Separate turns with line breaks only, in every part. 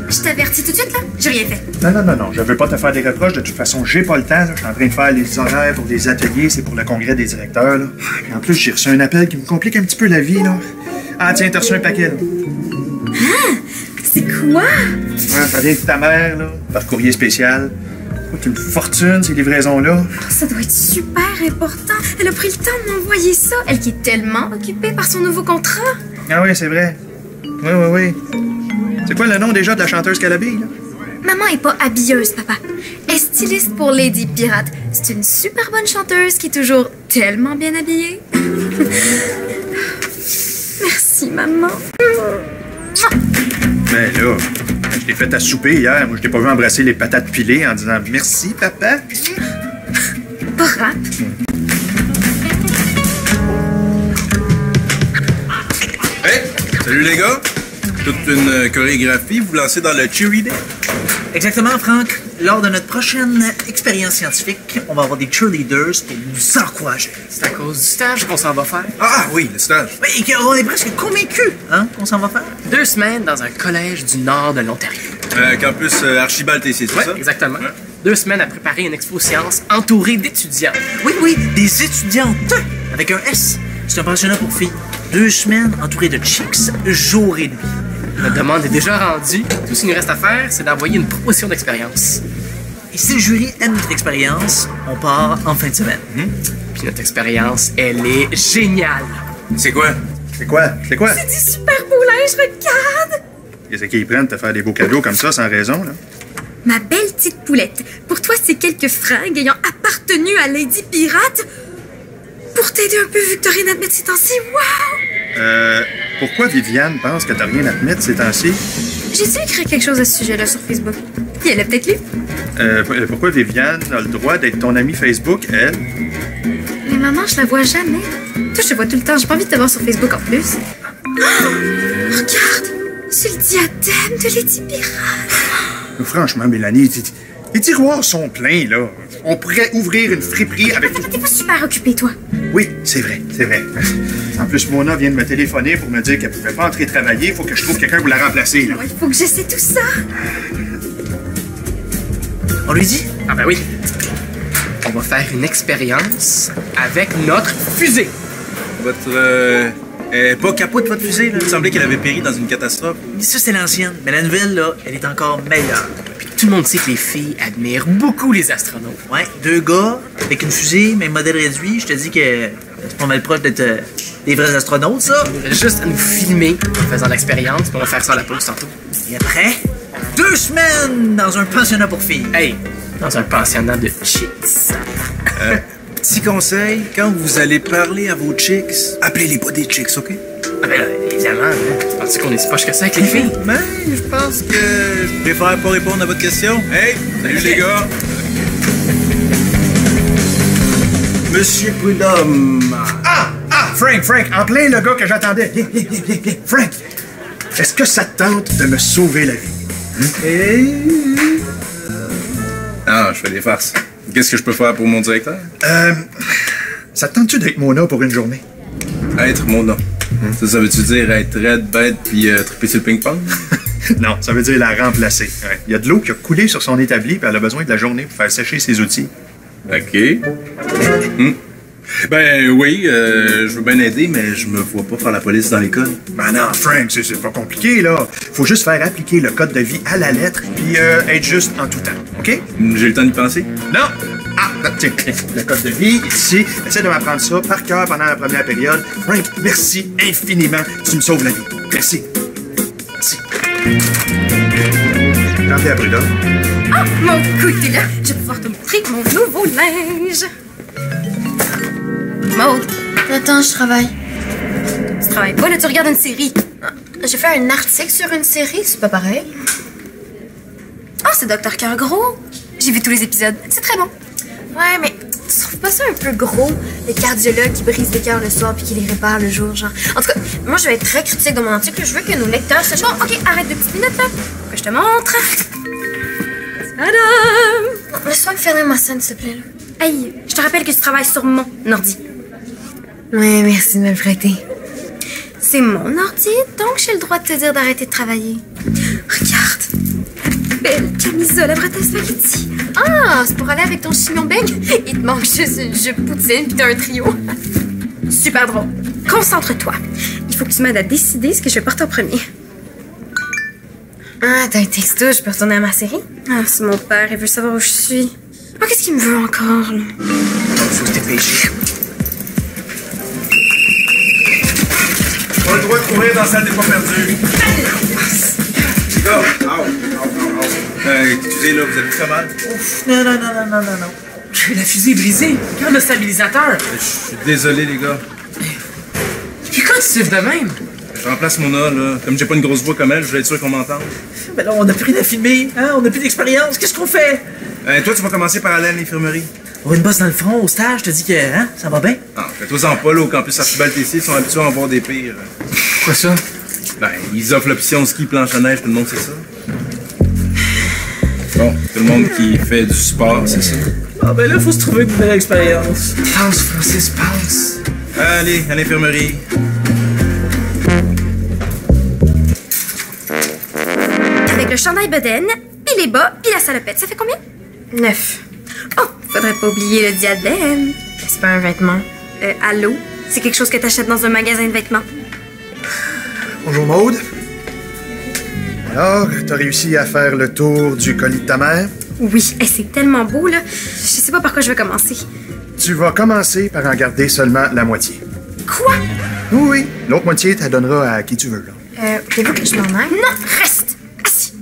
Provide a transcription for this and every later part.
Je t'avertis tout de suite, là. J'ai rien fait.
Non, je veux pas te faire des reproches. De toute façon, j'ai pas le temps. Là. Je suis en train de faire les horaires pour des ateliers. C'est pour le congrès des directeurs. Là. Puis en plus, j'ai reçu un appel qui me complique un petit peu la vie. Là. Ah, tiens, t'as reçu un paquet. Là.
Ah! C'est quoi?
Ouais, ça vient de ta mère, là, par courrier spécial. C'est une fortune, ces livraisons-là.
Oh, ça doit être super important. Elle a pris le temps de m'envoyer ça. Elle qui est tellement occupée par son nouveau contrat.
Ah oui, c'est vrai. Oui. C'est quoi le nom déjà de la chanteuse qu'elle habille, là?
Maman est pas habilleuse, papa. Elle est styliste pour Lady Pirate. C'est une super bonne chanteuse qui est toujours tellement bien habillée. Merci, maman.
Ben là, je t'ai fait à souper hier. Moi, je t'ai pas vu embrasser les patates pilées en disant « Merci, papa ».
Pas rap.
Hey! Salut les gars! Toute une chorégraphie, vous lancez dans le cheerleading?
Exactement, Franck. Lors de notre prochaine expérience scientifique, on va avoir des cheerleaders pour nous encourager.
C'est à cause du stage qu'on s'en va faire.
Ah oui, le stage.
Oui, et on est presque convaincus, hein, qu'on s'en va faire.
2 semaines dans un collège du nord de l'Ontario.
Campus Archibald TC, c'est
Ouais,
ça?
exactement.
Ouais.
2 semaines à préparer une expo science entourée d'étudiants.
Oui, des étudiantes, avec un S. C'est un pensionnat pour filles. 2 semaines entourées de chicks, jour et nuit.
Notre demande est déjà rendue. Tout ce qu'il nous reste à faire, c'est d'envoyer une proposition d'expérience.
Et si le jury aime notre expérience, on part en fin de semaine.
Puis notre expérience, elle est géniale.
C'est quoi?
C'est quoi?
C'est du super beau linge, regarde!
Qu'est-ce qu'ils prennent de te faire des beaux cadeaux comme ça, sans raison, là?
Ma belle petite poulette, pour toi, c'est quelques fringues ayant appartenu à Lady Pirate. Pour t'aider un peu, vu que t'as rien à te mettre ces temps-ci, wow!
Pourquoi Viviane pense que t'as rien à te mettre ces temps-ci?
J'ai-tu écrit quelque chose à ce sujet-là sur Facebook? Puis elle a peut-être lu.
Pourquoi Viviane a le droit d'être ton amie Facebook, elle?
Mais maman, je la vois jamais. Toi, je te vois tout le temps. J'ai pas envie de te voir sur Facebook en plus. Oh, regarde! C'est le diadème de Lady Pirate.
Franchement, Mélanie, les tiroirs sont pleins, là. On pourrait ouvrir une friperie avec...
T'es pas super occupée, toi.
Oui, c'est vrai. En plus, Mona vient de me téléphoner pour me dire qu'elle pouvait pas entrer travailler. Il faut que je trouve quelqu'un pour la remplacer, là.
Il faut que j'essaie tout ça.
On lui dit?
Ah ben oui. On va faire une expérience avec notre fusée.
Votre... pas capote, votre fusée, là? Il semblait qu'elle avait péri dans une catastrophe.
Ça, c'est l'ancienne. Mais la nouvelle, là, elle est encore meilleure.
Puis tout le monde sait que les filles admirent beaucoup les astronautes.
Ouais, 2 gars avec une fusée, même modèle réduit. Je te dis que c'est pas mal proche d'être des vrais astronautes, ça.
Il reste juste à nous filmer en faisant l'expérience, puis on va faire ça à la pause tantôt.
Et après, 2 semaines dans un pensionnat pour filles.
Hey, dans un pensionnat de chicks.
Petit conseil, quand vous allez parler à vos chicks, appelez-les pas des chicks, OK?
Ah ben là, évidemment, hein. Tu penses qu'on est si poche que ça avec les filles?
Mais je pense que je préfère pas répondre à votre question. Hey, salut les gars! Monsieur Prudhomme.
Ah! Frank, en plein le gars que j'attendais. Viens. Frank, est-ce que ça te tente de me sauver la vie?
Ah, je fais des farces. Qu'est-ce que je peux faire pour mon directeur?
Ça te tente-tu d'être Mona pour une journée?
Être mon nom. Ça veut-tu dire être raide, bête, puis triper sur le ping-pong?
Non, ça veut dire la remplacer. Ouais. Il y a de l'eau qui a coulé sur son établi, puis elle a besoin de la journée pour faire sécher ses outils.
OK. Ben oui, je veux bien aider, mais je me vois pas faire la police dans l'école.
Ben non, Frank, c'est pas compliqué, là. Faut juste faire appliquer le code de vie à la lettre, puis être juste en tout temps, OK?
J'ai le temps d'y penser?
Non! Ah, tiens, le code de vie, ici. Essaie de m'apprendre ça par cœur pendant la première période. Frank, merci infiniment. Tu me sauves la vie. Merci. Tentez à Prudhomme.
Oh, mon coup, t'es là. Je vais pouvoir te montrer mon nouveau linge. Maud,
Attends, je travaille.
tu travailles pas, là, tu regardes une série.
J'ai fait un article sur une série, c'est pas pareil.
Ah, c'est Dr. Cœur Gros. J'ai vu tous les épisodes. C'est très bon.
Ouais, mais tu trouves pas ça un peu gros, les cardiologues qui brisent les cœurs le soir puis qui les réparent le jour, genre? En tout cas, moi, je vais être très critique dans mon article. Je veux que nos lecteurs sachent...
Bon, OK, arrête 2 petites minutes, là. Faut que je te montre. Madame!
Laisse-moi me fermer ma scène, s'il te plaît, là.
Hey, je te rappelle que tu travailles sur mon ordi.
Ouais, merci de me le prêter.
C'est mon ordi, donc j'ai le droit de te dire d'arrêter de travailler. Regarde. camisole à bretelles spaghetti.
Ah, c'est pour aller avec ton chignon bec? Il te manque juste une jupe poutine pis t'as un trio.
Super drôle. Concentre-toi. Il faut que tu m'aides à décider ce que je vais porter en premier.
Ah, t'as un texto, je peux retourner à ma série?
Ah, c'est mon père, il veut savoir où je suis. Oh, qu'est-ce qu'il me veut encore, là?
Faut se dépêcher.
Pas le droit de courir dans la salle des pas perdus. Les gars, excusez, là, vous avez fait mal?
Ouf, non. La fusée est brisée. Quand le stabilisateur?
Je suis désolé, les gars.
Puis quand tu siffles de même?
Je remplace Mona, là. Comme j'ai pas une grosse voix comme elle, je vais être sûr qu'on m'entende.
Ben là, on n'a plus rien à filmer, hein? On n'a plus d'expérience. Qu'est-ce qu'on fait?
Toi, tu vas commencer par aller à l'infirmerie.
On a une bosse dans le front au stage, je te dis que, hein? Ça va bien?
Non, fais-toi-en pas, là, au campus Archibald-TC, ils sont habitués à en voir des pires.
Quoi ça?
Ben, ils offrent l'option ski planche à neige, tout le monde sait ça. Bon, tout le monde qui fait du sport, c'est ça.
Ah ben là, faut se trouver une nouvelle expérience. Pense, Francis, pense.
Allez, à l'infirmerie.
Avec le chandail bedaine, puis les bas, puis la salopette. Ça fait combien? 9. Oh, faudrait pas oublier le diadème.
C'est pas un vêtement.
Allô? C'est quelque chose que t'achètes dans un magasin de vêtements.
Bonjour Maude. Alors, t'as réussi à faire le tour du colis de ta mère?
Oui, et c'est tellement beau, là. Je sais pas par quoi je vais commencer.
Tu vas commencer par en garder seulement la moitié.
Quoi?
Oui, l'autre moitié, t'la donneras à qui tu veux, là.
Voulez-vous que je m'en aille?
Non, reste! Assis!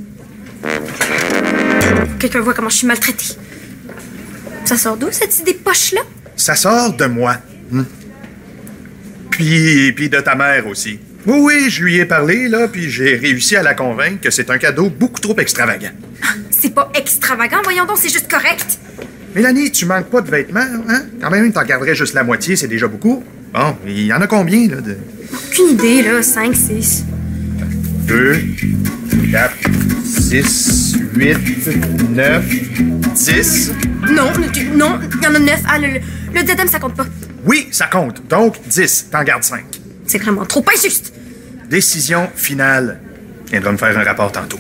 Quelqu'un voit comment je suis maltraitée. Ça sort d'où, cette idée poche-là?
Ça sort de moi. Puis de ta mère aussi. Oui, je lui ai parlé, là, puis j'ai réussi à la convaincre que c'est un cadeau beaucoup trop extravagant.
C'est pas extravagant, voyons donc, c'est juste correct.
Mélanie, tu manques pas de vêtements, hein? Quand même, t'en garderais juste la moitié, c'est déjà beaucoup. Bon, il y en a combien, là, de...
Aucune idée, là. 5, 6.
2, 4, 6, 8, 9, 10.
Non, non, il y en a 9. Ah, le diadème, ça compte pas.
Oui, ça compte. Donc, 10. T'en gardes 5.
C'est vraiment trop injuste.
Décision finale. Tu viendras me faire un rapport tantôt.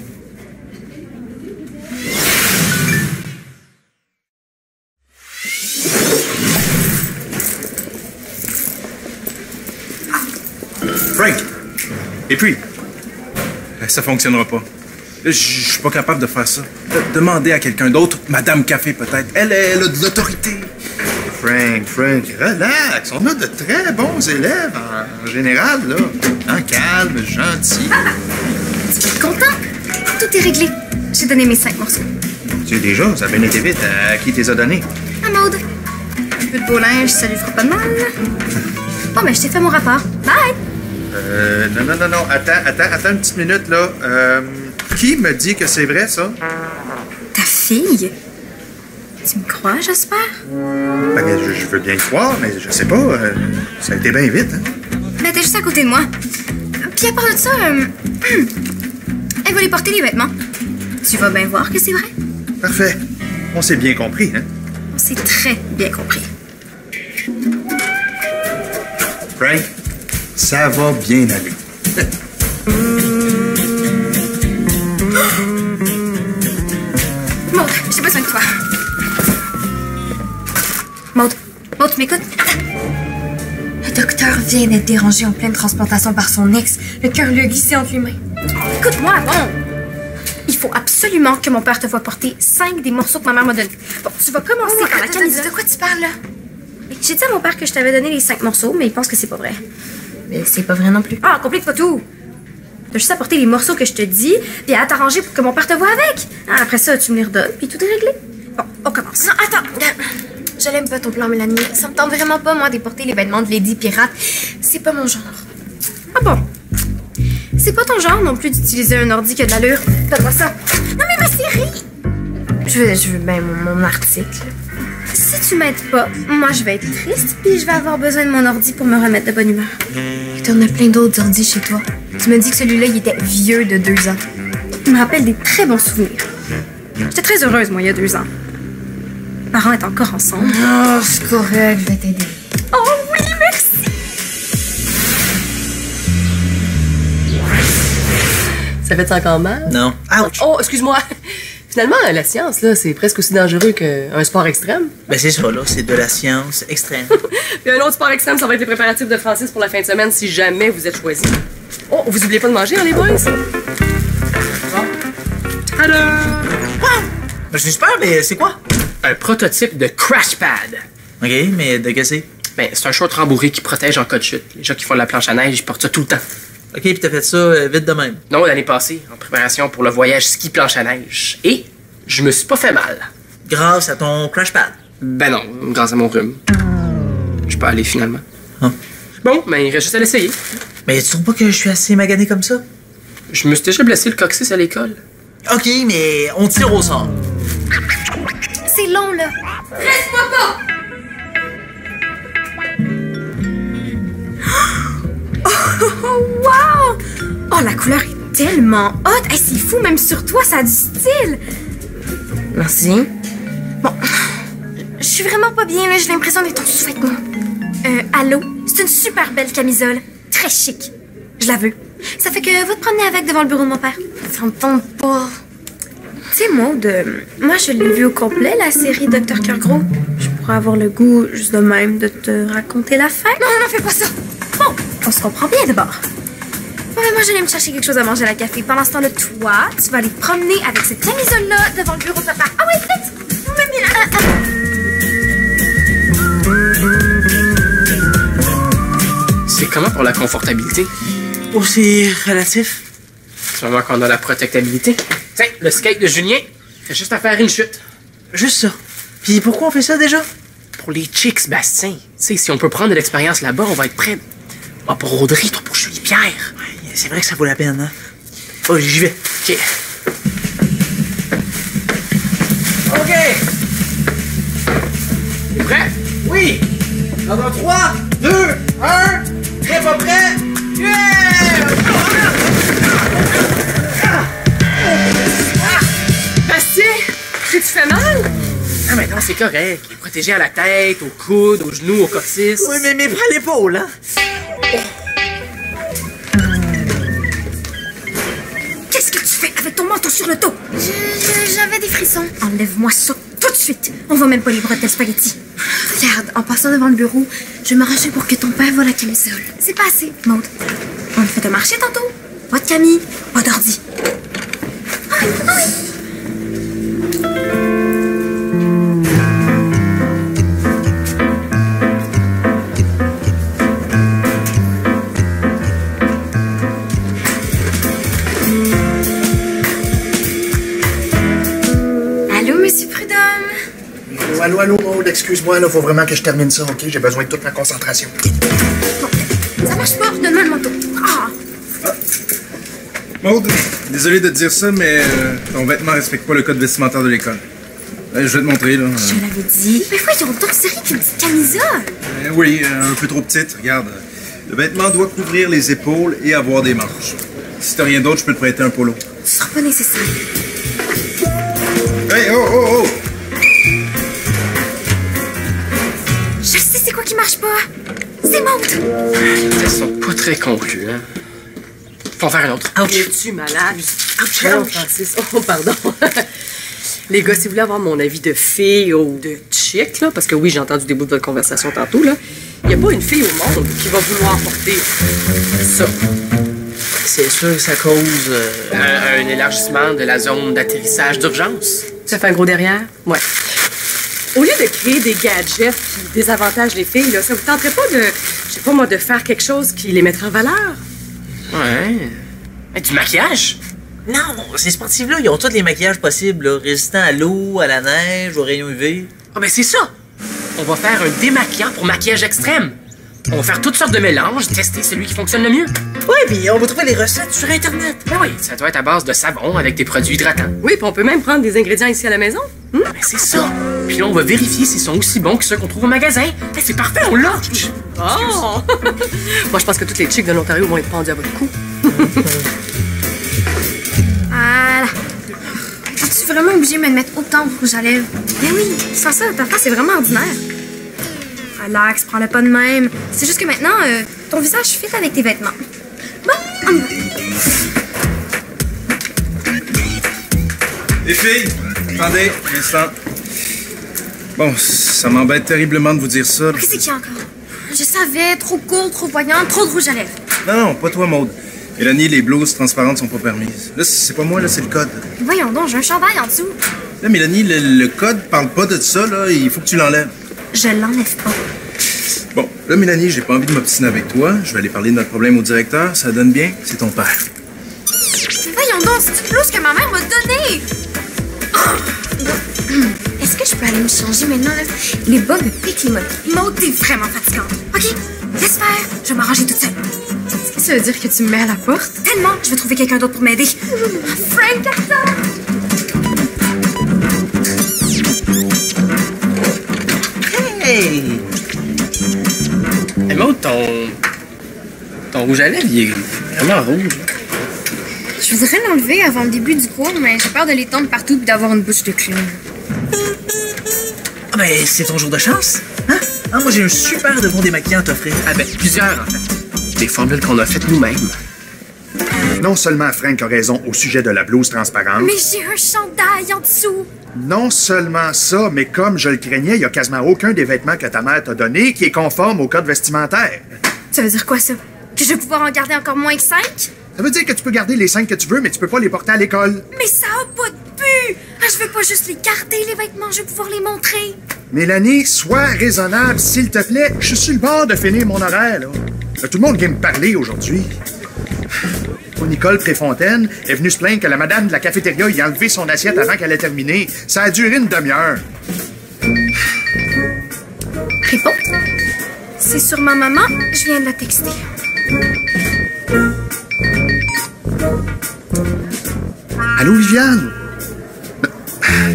Frank!
Et puis,
Ça fonctionnera pas. Je suis pas capable de faire ça. Demandez à quelqu'un d'autre, Madame Café peut-être. Elle a de l'autorité.
Frank, relax. On a de très bons élèves en général, là. Calme, gentil.
Tu vas être content? Tout est réglé. J'ai donné mes 5 morceaux.
Tu sais déjà, ça a bien été vite. À qui t'es donné?
À Maude. Un peu de beau linge, ça lui fera pas de mal. Bon, ben, je t'ai fait mon rapport. Bye!
Non. Attends une petite minute, là. Qui me dit que c'est vrai, ça?
Ta fille? Tu me crois, j'espère?
Ben, je veux bien le croire, mais je sais pas. Ça a été bien vite, hein?
Ben, t'es juste à côté de moi. Puis à part de ça, elle va les porter, les vêtements. Tu vas bien voir que c'est vrai.
Parfait. On s'est bien compris, hein?
On s'est très bien compris.
Frank, ça va bien aller.
Maud, j'ai besoin de toi. Maud, tu m'écoutes?
Le docteur vient d'être dérangé en pleine transplantation par son ex. Le cœur lui a glissé entre les mains.
Écoute-moi, bon. Il faut absolument que mon père te voie porter 5 des morceaux que ma mère m'a donnés. Bon, tu vas commencer par la camisole.
De quoi tu parles, là?
J'ai dit à mon père que je t'avais donné les 5 morceaux, mais il pense que c'est pas vrai.
Mais c'est pas vrai non plus.
Ah, complique pas tout. T'as juste à porter les morceaux que je te dis, puis à t'arranger pour que mon père te voie avec. Ah, après ça, tu me les redonnes, puis tout est réglé. Bon, on commence.
Non, attends. Je l'aime pas ton plan, Mélanie. Ça me tente vraiment pas, moi, de porter les vêtements de Lady Pirate. C'est pas mon genre.
Ah bon? C'est pas ton genre non plus d'utiliser un ordi qui a de l'allure. Donne-moi ça. Non, mais ma série!
Je veux bien mon article.
Si tu m'aides pas, moi, je vais être triste, puis je vais avoir besoin de mon ordi pour me remettre de bonne humeur.
T'en as plein d'autres ordi chez toi. Tu me dis que celui-là, il était vieux de 2 ans.
Il me rappelle des très bons souvenirs. J'étais très heureuse, moi, il y a 2 ans. Mes parents étaient encore ensemble.
Oh, c'est correct, je vais t'aider.
Oh oui, merci!
Ça fait encore mal?
Non. Ouch!
Oh, excuse-moi.
Finalement, la science, là, c'est presque aussi dangereux qu'un sport extrême.
Ben c'est ça, là, c'est de la science extrême.
Puis un autre sport extrême, ça va être les préparatifs de Francis pour la fin de semaine si jamais vous êtes choisis. Oh, vous oubliez pas de manger, hein, les boys? Tada!
Ben, c'est super, mais c'est quoi?
Un prototype de crash pad.
OK, mais de que c'est?
Ben, c'est un short rembourré qui protège en cas de chute. Les gens qui font de la planche à neige, ils portent ça tout le temps.
OK, puis t'as fait ça vite de même.
Non, l'année passée, en préparation pour le voyage ski planche à neige. Et je me suis pas fait mal.
Grâce à ton crash pad.
Ben non, grâce à mon rhume. Je peux aller finalement.
Ah.
Bon, ben il reste juste à l'essayer.
Mais tu trouves pas que je suis assez magané comme ça?
Je me suis déjà blessé le coccyx à l'école.
OK, mais on tire au sort.
C'est long, là. Reste-moi pas! Oh, wow! Oh, la couleur est tellement haute. Hey, c'est fou, même sur toi, ça a du style. Merci. Bon, je suis vraiment pas bien, là. J'ai l'impression d'être en sous-vêtements. Allô? C'est une super belle camisole. Très chic. Je la veux. Ça fait que va te promener avec devant le bureau de mon père. Ça me tente pas. Tu sais, Maud, moi, je l'ai vu au complet, la série Dr. Cœur-Gros. Je pourrais avoir le goût, juste de même, de te raconter la fin. Non, non, fais pas ça. Bon, on se comprend bien d'abord. Bon, ben, moi, j'allais me chercher quelque chose à manger à la café. Pendant ce temps-là, toi, tu vas aller te promener avec cette camisole-là devant le bureau de papa. Ah ouais, vite! Même bien.
C'est comment pour la confortabilité?
Aussi relatif.
C'est vraiment qu'on a la protectabilité. Tiens, le skate de Julien, c'est juste à faire une chute.
Juste ça. Puis pourquoi on fait ça déjà?
Pour les chicks, Bastien. Tu sais, si on peut prendre de l'expérience là-bas, on va être prêt. Ah, pour Audrey, toi, pour Julie Pierre.
Ouais, c'est vrai que ça vaut la peine, hein? Oh, j'y vais.
OK.
OK!
T'es prêt?
Oui! Dans 3, 2, 1, prêt, pas prêt? Yeah!
Bastien, tu fais mal? Ah, mais non, c'est correct. Il est protégé à la tête, au coude, aux genoux, au coccyx.
Oui, mais prends l'épaule, hein?
Qu'est-ce que tu fais avec ton manteau sur le dos? J'avais des frissons. Enlève-moi ça tout de suite. On va même pas les bretelles spaghetti. Regarde, en passant devant le bureau, je vais m'arranger pour que ton père voie la camisole. C'est pas assez, Maud. On le fait un marché tantôt. Pas de Camille, pas d'ordi. Ah oui, ah oui. Allô, monsieur Prudhomme?
Allô, Maud, excuse-moi, là, faut vraiment que je termine ça, OK? J'ai besoin de toute ma concentration.
Bon, ça marche pas, donne-moi le manteau. Ah!
Maud, désolé de te dire ça, mais ton vêtement respecte pas le code vestimentaire de l'école. Je vais te montrer, là.
Je l'avais dit. Mais voyons donc, c'est rien qu'une petite camisole.
Oui, un peu trop petite. Regarde, le vêtement doit couvrir les épaules et avoir des manches. Si t'as rien d'autre, je peux te prêter un polo.
Ce sera pas nécessaire.
Hey, oh, oh, oh!
Je sais c'est quoi qui marche pas. C'est Maud.
Ils sont pas très conclus, hein. Faut en faire un autre.
Es-tu malade? Non, Francis. Oh, pardon. Les gars, si vous voulez avoir mon avis de fille ou de chick, là, parce que oui, j'ai entendu des bouts de votre conversation tantôt, là, il n'y a pas une fille au monde qui va vouloir porter ça.
C'est sûr que ça cause...
Un élargissement de la zone d'atterrissage d'urgence.
Ça fait un gros derrière? Ouais. Au lieu de créer des gadgets qui désavantagent les filles, là, ça vous tenterait pas de, je sais pas moi, de faire quelque chose qui les mettrait en valeur?
Ouais. Mais du maquillage?
Non, ces sportifs-là, ils ont tous les maquillages possibles, là, résistants à l'eau, à la neige, aux rayons UV.
Ah, ben c'est ça. On va faire un démaquillant pour maquillage extrême. On va faire toutes sortes de mélanges, tester celui qui fonctionne le mieux.
Oui, puis on va trouver les recettes sur Internet.
Ben oui, ça doit être à base de savon avec des produits hydratants.
Oui, puis on peut même prendre des ingrédients ici à la maison.
Ah, ben c'est ça. Puis là, on va vérifier s'ils sont aussi bons que ceux qu'on trouve au magasin. Ben, c'est parfait, on l'a.
Oh! Moi, je pense que toutes les chicks de l'Ontario vont être pendues à votre cou.
Voilà. Es-tu vraiment obligé de me mettre autant de rouge à lèvres? Ben oui, sans ça, ta face est vraiment ordinaire. Relax, prends-le pas de même. C'est juste que maintenant, ton visage fit avec tes vêtements. Bon, on y va.
Les filles, Attendez, un instant. Bon, ça m'embête terriblement de vous dire ça.
Qu'est-ce qu'il y a encore? Je savais, trop court, trop voyant, trop de rouge à lèvres.
Non, pas toi, Maude. Mélanie, les blouses transparentes sont pas permises. Là, c'est pas moi, là, c'est le code.
Voyons donc, j'ai un chandail en dessous.
Là, Mélanie, le code parle pas de ça, là. Il faut que tu l'enlèves.
Je l'enlève pas.
Bon, là, Mélanie, j'ai pas envie de m'obstiner avec toi. Je vais aller parler de notre problème au directeur. Ça donne bien, c'est ton père.
Mais voyons donc, c'est une blouse que ma mère m'a donnée. Est-ce que je peux aller me changer maintenant, là? Les bas me piquent les mots. Maud, t'es vraiment fatigante. OK, laisse faire. Je vais m'arranger toute seule. Est-ce que ça veut dire que tu me mets à la porte? Tellement, je vais trouver quelqu'un d'autre pour m'aider. Frank, attends!
Hey! Hey, Maud, ton rouge à lèvres, il est vraiment rouge.
Je voudrais l'enlever avant le début du cours, mais j'ai peur de l'étendre partout et d'avoir une bouche de clown.
Ah ben, c'est ton jour de chance. Hein? Ah, moi, j'ai un super de bon démaquillant à t'offrir.
Ah ben, plusieurs, en fait. Des formules qu'on a faites nous-mêmes.
Non seulement Frank a raison au sujet de la blouse transparente.
Mais j'ai un chandail en dessous.
Non seulement ça, mais comme je le craignais, il n'y a quasiment aucun des vêtements que ta mère t'a donné qui est conforme au code vestimentaire.
Ça veut dire quoi, ça? Que je vais pouvoir en garder encore moins que 5?
Ça veut dire que tu peux garder les 5 que tu veux, mais tu peux pas les porter à l'école.
Mais ça a pas de but! Ah, je veux pas juste les garder, les vêtements, je veux pouvoir les montrer.
Mélanie, sois raisonnable, s'il te plaît. Je suis sur le bord de finir mon horaire, là. Tout le monde vient me parler aujourd'hui. Nicole Préfontaine est venue se plaindre que la madame de la cafétéria y a enlevé son assiette avant qu'elle ait terminé. Ça a duré une demi-heure.
Réponds. C'est sur ma maman, je viens de la texter.
Allô, Viviane?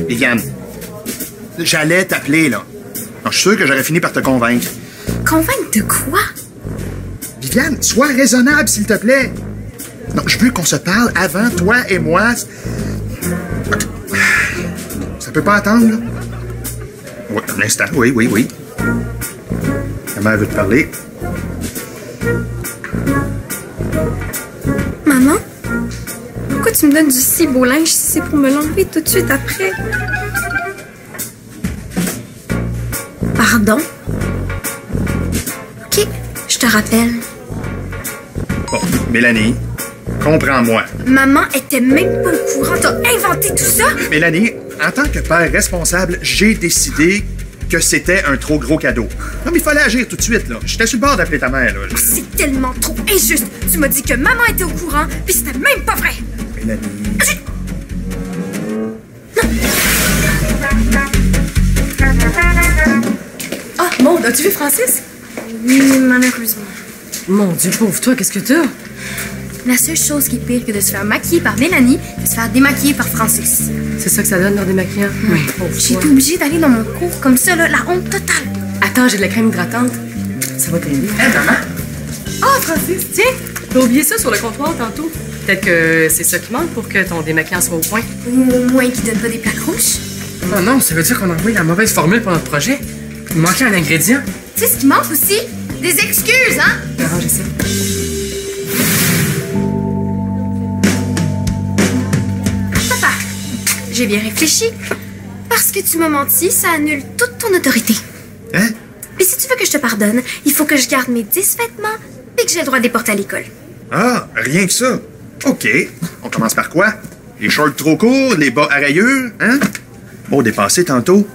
Viviane, j'allais t'appeler, là. Non, je suis sûr que j'aurais fini par te convaincre.
Convaincre de quoi?
Viviane, sois raisonnable, s'il te plaît. Non, je veux qu'on se parle avant, toi et moi. Ça peut pas attendre, là? Oui, un instant. Oui. Ta mère veut te parler.
Maman? Pourquoi tu me donnes du si beau linge si c'est pour me l'enlever tout de suite après? Pardon? OK, je te rappelle.
Bon, Mélanie, comprends-moi.
Maman était même pas au courant. T'as inventé tout ça?
Mélanie, en tant que père responsable, j'ai décidé que c'était un trop gros cadeau. Non, mais il fallait agir tout de suite, là. J'étais sur le bord d'appeler ta mère, là.
C'est tellement trop injuste. Tu m'as dit que maman était au courant, puis c'était même pas vrai.
Mélanie...
Ah, Maud, as-tu vu Francis?
Oui, malheureusement.
Mon Dieu, pauvre toi, qu'est-ce que t'as?
La seule chose qui est pire que de se faire maquiller par Mélanie, c'est de se faire démaquiller par Francis.
C'est ça que ça donne dans des maquillants? Oui, pauvre
J'ai
toi.
été obligée d'aller dans mon cours comme ça, là, la honte totale.
Attends, j'ai de la crème hydratante. Ça va t'aider.
Hé, maman!
Ah, Francis, tiens! T'as oublié ça sur le comptoir tantôt. Peut-être que c'est ça qui manque pour que ton démaquillant soit au point.
Ou au moins qu'ils donnent pas des plaques rouges.
Oh non, ça veut dire qu'on a envoyé la mauvaise formule pour notre projet. Il manquait un ingrédient.
Tu sais ce qui manque aussi? Des excuses, hein?
Je vais arranger ça.
Papa, j'ai bien réfléchi. Parce que tu m'as menti, ça annule toute ton autorité.
Hein?
Et si tu veux que je te pardonne, il faut que je garde mes 10 vêtements et que j'ai le droit de les porter à l'école.
Ah, rien que ça. OK. On commence par quoi? Les shorts trop courts, les bas à rayures, hein? Bon, dépassé tantôt.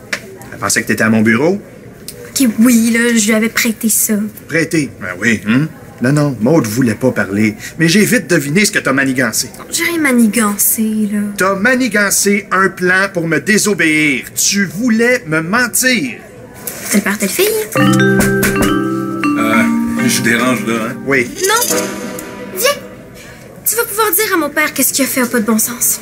Elle pensait que t'étais à mon bureau.
Ok, oui, là, je lui avais prêté ça.
Prêté. Ben oui, hein? Non, Maud voulait pas parler. Mais j'ai vite deviné ce que t'as manigancé.
J'ai rien manigancé, là.
T'as manigancé un plan pour me désobéir. Tu voulais me mentir.
C'est le père de fille?
Je dérange là, hein?
Oui.
Non! Viens! Tu vas pouvoir dire à mon père que ce qu'il a fait a pas de bon sens.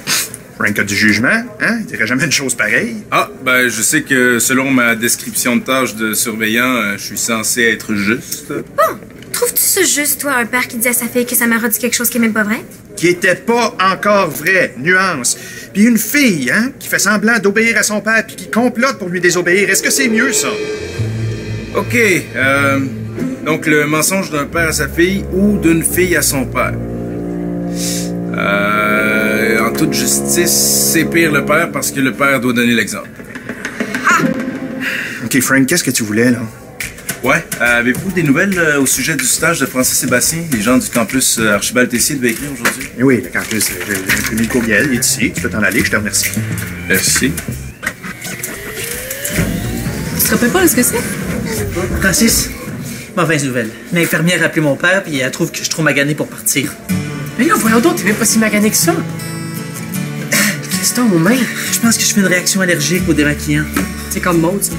Frank a du jugement, hein? Il dirait jamais une chose pareille.
Ah, ben, je sais que selon ma description de tâche de surveillant, je suis censé être juste.
Bon! Trouves-tu ça juste, toi, un père qui dit à sa fille que sa mère a dit quelque chose qui est même pas vrai?
Qui était pas encore vrai, nuance. Puis une fille, hein, qui fait semblant d'obéir à son père puis qui complote pour lui désobéir, est-ce que c'est mieux, ça?
OK, donc le mensonge d'un père à sa fille ou d'une fille à son père. En toute justice, c'est pire le père parce que le père doit donner l'exemple.
OK, Frank, qu'est-ce que tu voulais, là?
Ouais, avez-vous des nouvelles au sujet du stage de Francis Sébastien? Les gens du campus Archibald Tessier devaient écrire aujourd'hui.
Eh oui, le campus, j'ai imprimé le courriel, il est ici. Tu peux t'en aller, je te remercie.
Merci.
Tu te rappelles pas de ce que c'est?
Francis, mauvaise nouvelle. L'infirmière a appelé mon père, puis elle trouve que je suis trop magané pour partir.
Mais là, voyons donc, t'es même pas si magané que ça. Qu'est-ce que t'as aux mains?
Je pense que je fais une réaction allergique au démaquillant.
C'est comme Maud, ça.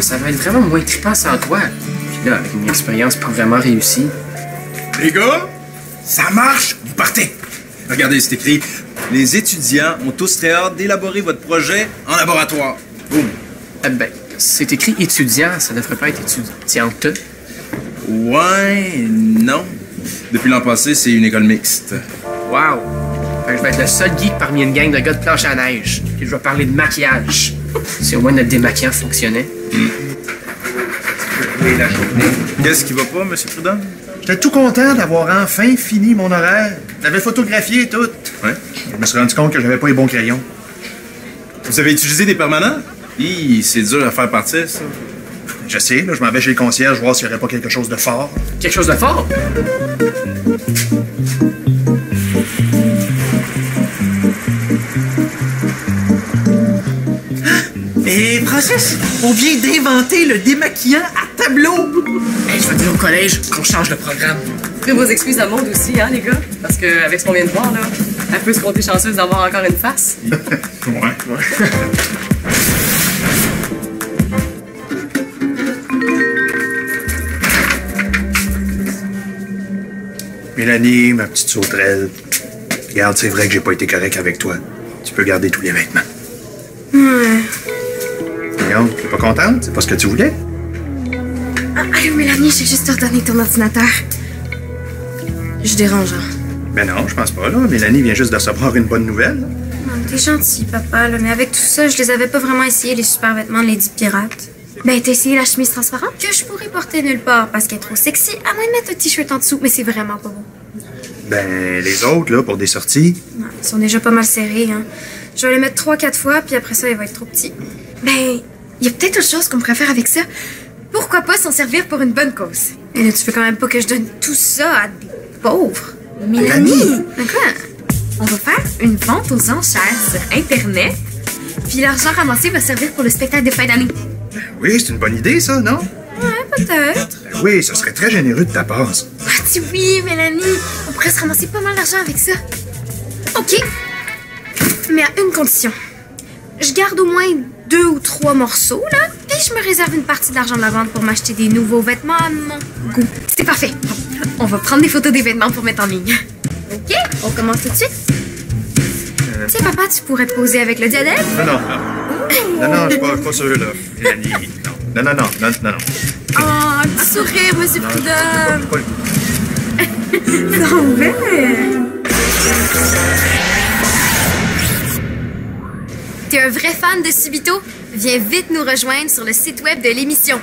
Ça va être vraiment moins trippant sans toi. Puis là, avec une expérience pas vraiment réussie.
Les gars, ça marche, vous partez. Regardez, c'est écrit. Les étudiants ont tous très hâte d'élaborer votre projet en laboratoire. Boum.
Ben, c'est écrit étudiant, ça devrait pas être étudiante.
Ouais, non. Depuis l'an passé, c'est une école mixte.
Wow! Fait que je vais être le seul geek parmi une gang de gars de planche à neige. Puis je vais parler de maquillage. Si au moins notre démaquillant fonctionnait.
Oui, la journée.
Qu'est-ce qui va pas, M. Prudhomme?
J'étais tout content d'avoir enfin fini mon horaire. J'avais photographié et tout.
Ouais.
Je me suis rendu compte que j'avais pas les bons crayons.
Vous avez utilisé des permanents? Hi, c'est dur à faire partir, ça.
Je sais, là, je m'en vais chez le concierge voir s'il n'y aurait pas quelque chose de fort.
Quelque chose de fort?
Et Francis, on vient d'inventer le démaquillant à tableau.
Hey, je vais dire au collège qu'on change de programme.
Prenez vos excuses à Maud aussi, hein, les gars? Parce qu'avec ce qu'on vient de voir, là, elle peut se compter chanceuse d'avoir encore une face.
Ouais. Mélanie, ma petite sauterelle. Regarde, c'est vrai que j'ai pas été correct avec toi. Tu peux garder tous les vêtements.
Ouais.
Voyons, t'es pas contente? C'est pas ce que tu voulais?
Allô, Mélanie, j'ai juste ordonné ton ordinateur. Je dérange, hein?
Ben non, je pense pas, là. Mélanie vient juste de recevoir une bonne nouvelle.
Non, t'es gentil, papa, là, mais avec tout ça, je les avais pas vraiment essayé, les super vêtements de Lady Pirate. Ben, t'as essayé la chemise transparente que je pourrais porter nulle part parce qu'elle est trop sexy, à moins de mettre un t-shirt en dessous, mais c'est vraiment pas beau.
Ben, les autres, là, pour des sorties.
Non, ils sont déjà pas mal serrés, hein. Je vais les mettre 3-4 fois, puis après ça, il va être trop petit. Ben, il y a peut-être autre chose qu'on pourrait faire avec ça. Pourquoi pas s'en servir pour une bonne cause? Et là, tu veux quand même pas que je donne tout ça à des pauvres. Mélanie! Quoi? On va faire une vente aux enchères sur Internet, puis l'argent ramassé va servir pour le spectacle de fin d'année.
Oui, c'est une bonne idée, ça, non?
Ouais, peut-être.
Ben oui, ça serait très généreux de ta part. Ça.
Ah, dis oui, Mélanie. On pourrait se ramasser pas mal d'argent avec ça. OK. Mais à une condition. Je garde au moins 2 ou 3 morceaux, là, puis je me réserve une partie de l'argent de la vente pour m'acheter des nouveaux vêtements à mon goût. C'est parfait. Bon, on va prendre des photos des vêtements pour mettre en ligne. OK, on commence tout de suite. Tiens, papa, tu pourrais poser avec le diadème?
Non, je suis pas sûr, là. Mélanie, non.
Oh, un petit sourire, monsieur Prudhomme.
Pas le-
Non, belle. T'es un vrai fan de Subito? Viens vite nous rejoindre sur le site web de l'émission.